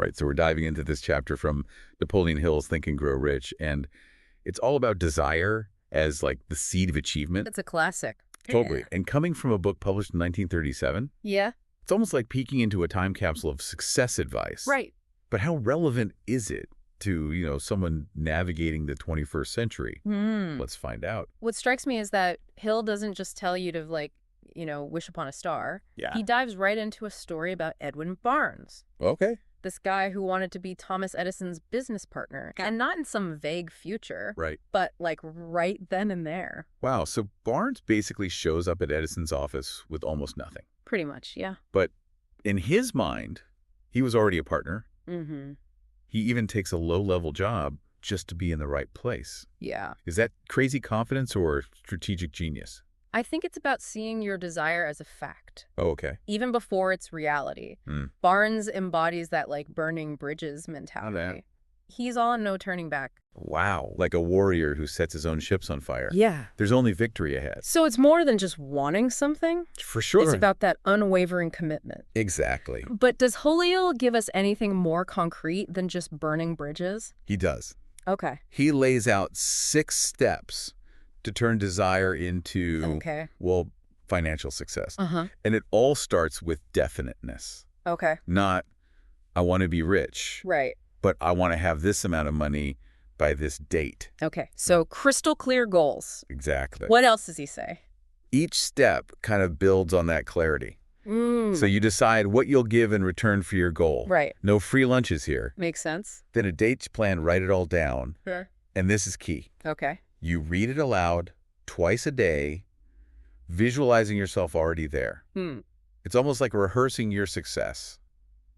Right, so we're diving into this chapter from Napoleon Hill's Think and Grow Rich, and it's all about desire as like the seed of achievement. It's a classic. Totally. Yeah. And coming from a book published in 1937, Yeah. it's almost like peeking into a time capsule of success advice. Right. But how relevant is it to, someone navigating the 21st century? Let's find out. What strikes me is that Hill doesn't just tell you to, wish upon a star. Yeah. He dives right into a story about Edwin Barnes, Okay. this guy who wanted to be Thomas Edison's business partner, and not in some vague future, Right. but right then and there. Wow, so Barnes basically shows up at Edison's office with almost nothing. Pretty much, yeah. But in his mind, he was already a partner. Mm-hmm. He even takes a low-level job just to be in the right place. Yeah. Is that crazy confidence or strategic genius? I think it's about seeing your desire as a fact, Oh, okay. even before it's reality. Barnes embodies that, burning bridges mentality. He's all no turning back. Wow, like a warrior who sets his own ships on fire. Yeah. There's only victory ahead. So it's more than just wanting something. For sure. It's about that unwavering commitment. Exactly. But does Julio give us anything more concrete than just burning bridges? He does. Okay. He lays out 6 steps to turn desire into, financial success. Uh-huh. And it all starts with definiteness. Okay. Not, I want to be rich, Right. but I want to have this amount of money by this date. Okay. So crystal clear goals. Exactly. What else does he say? Each step kind of builds on that clarity. So you decide what you'll give in return for your goal. Right. No free lunches here. Makes sense. Then a date's plan, write it all down. Sure. And this is key. Okay. You read it aloud twice a day, visualizing yourself already there. It's almost like rehearsing your success.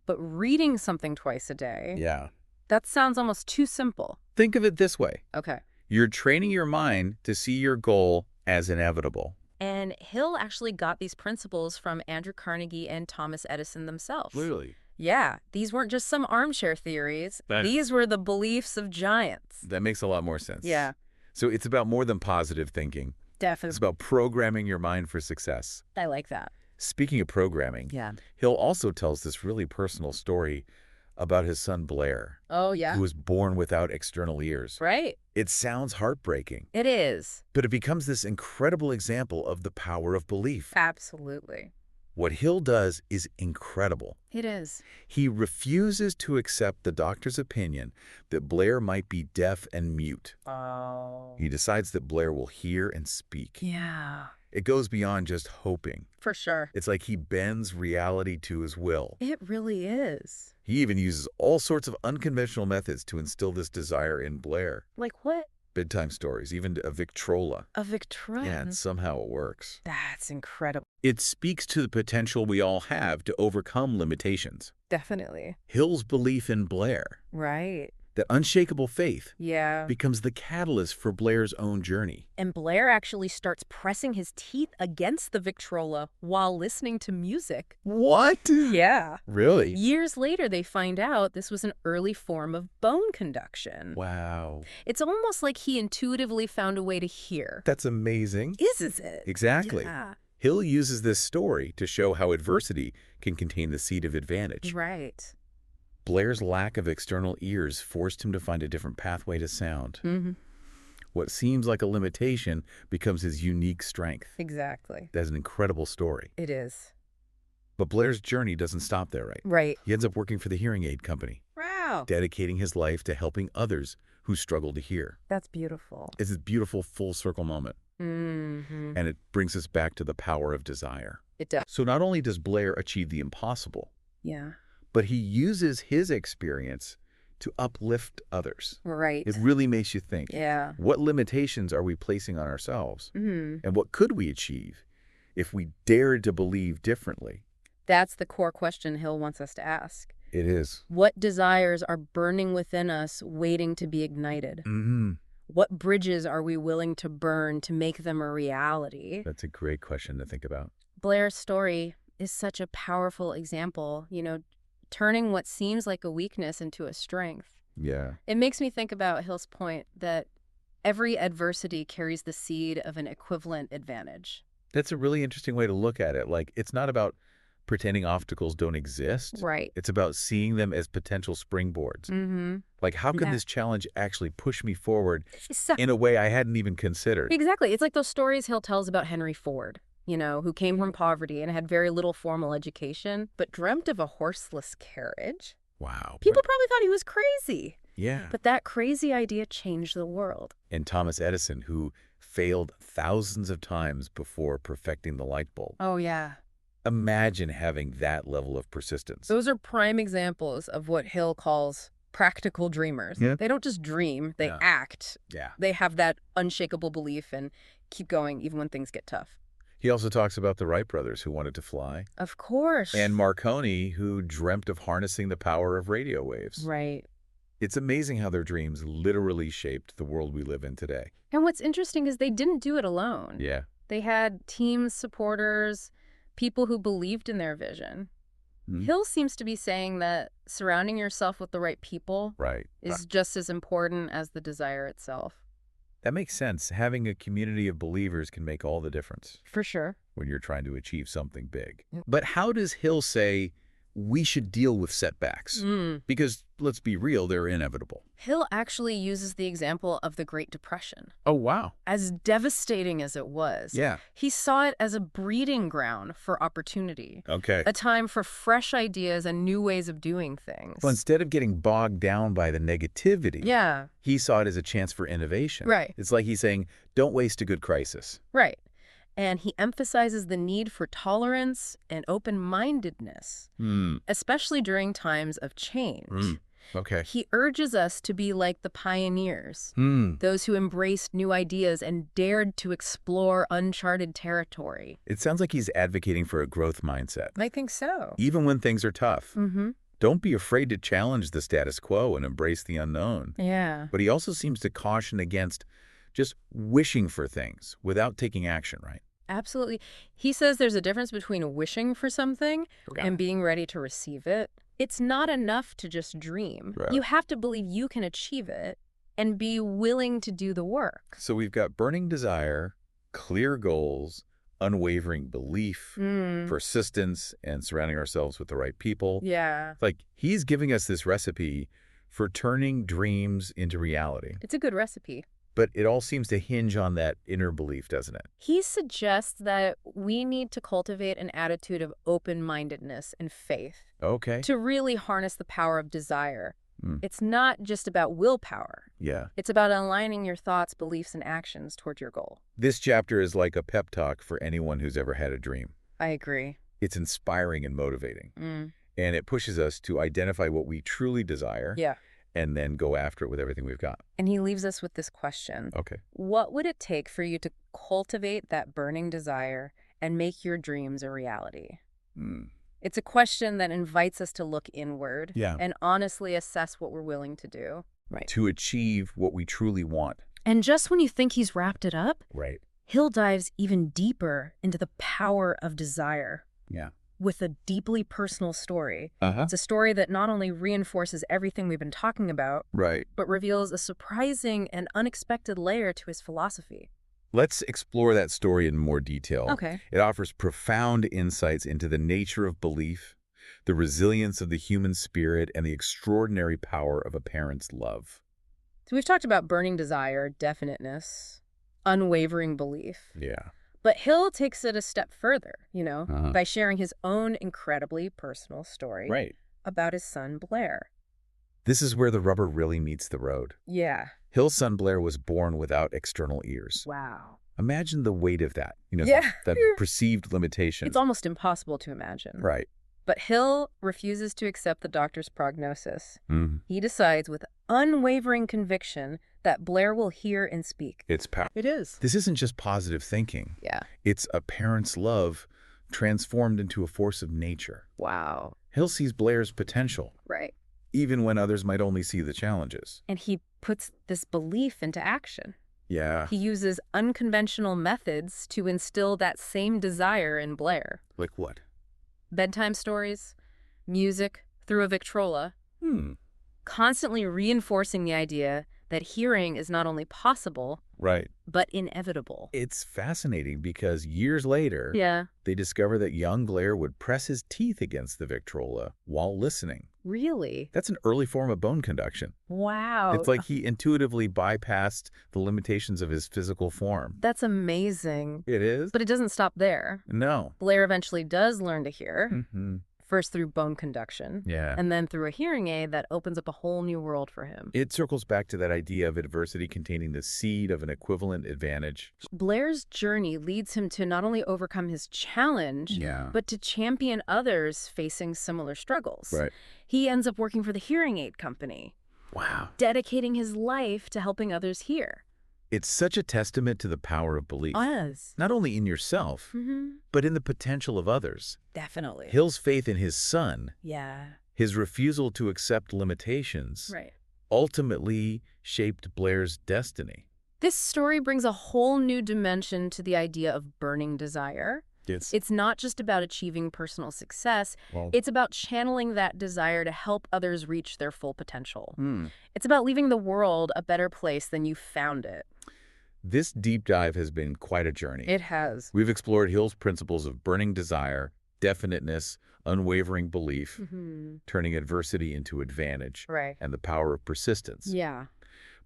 But reading something twice a day, Yeah. that sounds almost too simple. Think of it this way. Okay. You're training your mind to see your goal as inevitable. And Hill actually got these principles from Andrew Carnegie and Thomas Edison themselves. Really? Yeah, these weren't just some armchair theories. These were the beliefs of giants. That makes a lot more sense. Yeah. So it's about more than positive thinking. It's Definitely. about programming your mind for success. I like that. Speaking of programming, Yeah. Hill also tells this really personal story about his son Blair, Oh, yeah. who was born without external ears. Right. It sounds heartbreaking, It is. but it becomes this incredible example of the power of belief. Absolutely. What Hill does is incredible. It is. He refuses to accept the doctor's opinion that Blair might be deaf and mute. Oh. He decides that Blair will hear and speak. Yeah. It goes beyond just hoping. For sure. It's like he bends reality to his will. It really is. He even uses all sorts of unconventional methods to instill this desire in Blair. Like what? Bedtime stories, even a Victrola. A Victrola. Yeah, and somehow it works. That's incredible. It speaks to the potential we all have to overcome limitations. Definitely. Hill's belief in Blair, Right. that unshakable faith, Yeah. becomes the catalyst for Blair's own journey. And Blair actually starts pressing his teeth against the Victrola while listening to music. What? Yeah. Really? Years later, they find out this was an early form of bone conduction. Wow. It's almost like he intuitively found a way to hear. That's amazing. Is it? Exactly. Yeah. Hill uses this story to show how adversity can contain the seed of advantage. Right. Blair's lack of external ears forced him to find a different pathway to sound. Mm-hmm. What seems like a limitation becomes his unique strength. Exactly. That's an incredible story. It is. But Blair's journey doesn't stop there, right? Right. He ends up working for the hearing aid company, Wow. dedicating his life to helping others who struggle to hear. That's beautiful. It's this beautiful full circle moment, Mm-hmm. and it brings us back to the power of desire. It does. So not only does Blair achieve the impossible, Yeah. but he uses his experience to uplift others. Right. It really makes you think, Yeah. what limitations are we placing on ourselves? Mm-hmm. And what could we achieve if we dared to believe differently? That's the core question Hill wants us to ask. It is. What desires are burning within us, waiting to be ignited? Mm-hmm. What bridges are we willing to burn to make them a reality? That's a great question to think about. Blair's story is such a powerful example, turning what seems like a weakness into a strength. Yeah. It makes me think about Hill's point that every adversity carries the seed of an equivalent advantage. That's a really interesting way to look at it. Like, it's not about pretending obstacles don't exist. Right. It's about seeing them as potential springboards. Like, how can this challenge actually push me forward in a way I hadn't even considered? Exactly. It's like those stories Hill tells about Henry Ford, who came from poverty and had very little formal education, but dreamt of a horseless carriage. Wow. People probably thought he was crazy. Yeah. But that crazy idea changed the world. And Thomas Edison, who failed thousands of times before perfecting the light bulb. Oh, yeah. Imagine having that level of persistence. Those are prime examples of what Hill calls practical dreamers. Yeah. They don't just dream, they act. Yeah. They have that unshakable belief and keep going even when things get tough. He also talks about the Wright brothers who wanted to fly. Of course. And Marconi, who dreamt of harnessing the power of radio waves. Right. It's amazing how their dreams literally shaped the world we live in today. And what's interesting is they didn't do it alone. Yeah. They had teams, supporters, people who believed in their vision. Hill seems to be saying that surrounding yourself with the right people is just as important as the desire itself. That makes sense. Having a community of believers can make all the difference. For sure. When you're trying to achieve something big. But how does Hill say we should deal with setbacks? Because, let's be real, they're inevitable. Hill actually uses the example of the Great Depression. Oh, wow. As devastating as it was, he saw it as a breeding ground for opportunity. Okay. A time for fresh ideas and new ways of doing things. Well, instead of getting bogged down by the negativity, he saw it as a chance for innovation. Right. It's like he's saying, don't waste a good crisis. Right. And he emphasizes the need for tolerance and open-mindedness, especially during times of change. Okay. He urges us to be like the pioneers, those who embraced new ideas and dared to explore uncharted territory. It sounds like he's advocating for a growth mindset. I think so. Even when things are tough. Don't be afraid to challenge the status quo and embrace the unknown. Yeah. But he also seems to caution against just wishing for things without taking action, right? Absolutely. He says there's a difference between wishing for something and being ready to receive it. It's not enough to just dream. Right. You have to believe you can achieve it and be willing to do the work. So we've got burning desire, clear goals, unwavering belief, persistence, and surrounding ourselves with the right people. Yeah. Like, he's giving us this recipe for turning dreams into reality. It's a good recipe. But it all seems to hinge on that inner belief, doesn't it? He suggests that we need to cultivate an attitude of open-mindedness and faith. Okay. To really harness the power of desire. It's not just about willpower. Yeah. It's about aligning your thoughts, beliefs, and actions toward your goal. This chapter is like a pep talk for anyone who's ever had a dream. I agree. It's inspiring and motivating. And it pushes us to identify what we truly desire. Yeah. And then go after it with everything we've got. And he leaves us with this question. Okay. What would it take for you to cultivate that burning desire and make your dreams a reality? It's a question that invites us to look inward and honestly assess what we're willing to do. Right. To achieve what we truly want. And just when you think he's wrapped it up, Right. Hill dives even deeper into the power of desire. Yeah. With a deeply personal story. It's a story that not only reinforces everything we've been talking about, but reveals a surprising and unexpected layer to his philosophy. Let's explore that story in more detail. Okay. It offers profound insights into the nature of belief, the resilience of the human spirit, and the extraordinary power of a parent's love. So we've talked about burning desire, definiteness, unwavering belief. Yeah. But Hill takes it a step further, by sharing his own incredibly personal story about his son, Blair. This is where the rubber really meets the road. Yeah. Hill's son Blair was born without external ears. Wow. Imagine the weight of that, that perceived limitation. It's almost impossible to imagine. Right. But Hill refuses to accept the doctor's prognosis. He decides with unwavering conviction that Blair will hear and speak. It's powerful. It is. This isn't just positive thinking. Yeah. It's a parent's love transformed into a force of nature. Wow. Hill sees Blair's potential. Right. Even when others might only see the challenges. And he puts this belief into action. Yeah. He uses unconventional methods to instill that same desire in Blair. Like what? Bedtime stories, music through a Victrola, constantly reinforcing the idea that hearing is not only possible, Right. but inevitable. It's fascinating because years later, Yeah. they discover that young Blair would press his teeth against the Victrola while listening. Really? That's an early form of bone conduction. Wow. It's like he intuitively bypassed the limitations of his physical form. That's amazing. It is? But it doesn't stop there. No. Blair eventually does learn to hear. Mm-hmm. First through bone conduction, Yeah. and then through a hearing aid that opens up a whole new world for him. It circles back to that idea of adversity containing the seed of an equivalent advantage. Blair's journey leads him to not only overcome his challenge, but to champion others facing similar struggles. Right. He ends up working for the hearing aid company. Wow. Dedicating his life to helping others hear. It's such a testament to the power of belief. Yes. Not only in yourself, but in the potential of others. Definitely. Hill's faith in his son, Yeah. his refusal to accept limitations, Right. ultimately shaped Blair's destiny. This story brings a whole new dimension to the idea of burning desire. It's not just about achieving personal success. It's about channeling that desire to help others reach their full potential. It's about leaving the world a better place than you found it. This deep dive has been quite a journey. It has. We've explored Hill's principles of burning desire, definiteness, unwavering belief, turning adversity into advantage, Right. and the power of persistence. Yeah.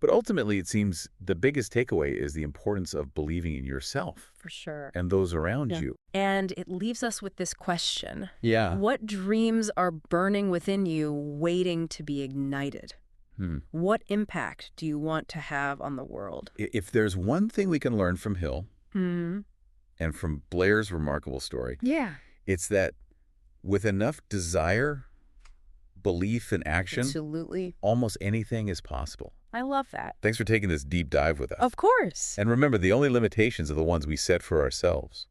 But ultimately, it seems the biggest takeaway is the importance of believing in yourself For sure. and those around you. And it leaves us with this question. Yeah. What dreams are burning within you, waiting to be ignited? What impact do you want to have on the world? If there's one thing we can learn from Hill and from Blair's remarkable story, it's that with enough desire, belief, and action, Absolutely. almost anything is possible. I love that. Thanks for taking this deep dive with us. Of course. And remember, the only limitations are the ones we set for ourselves.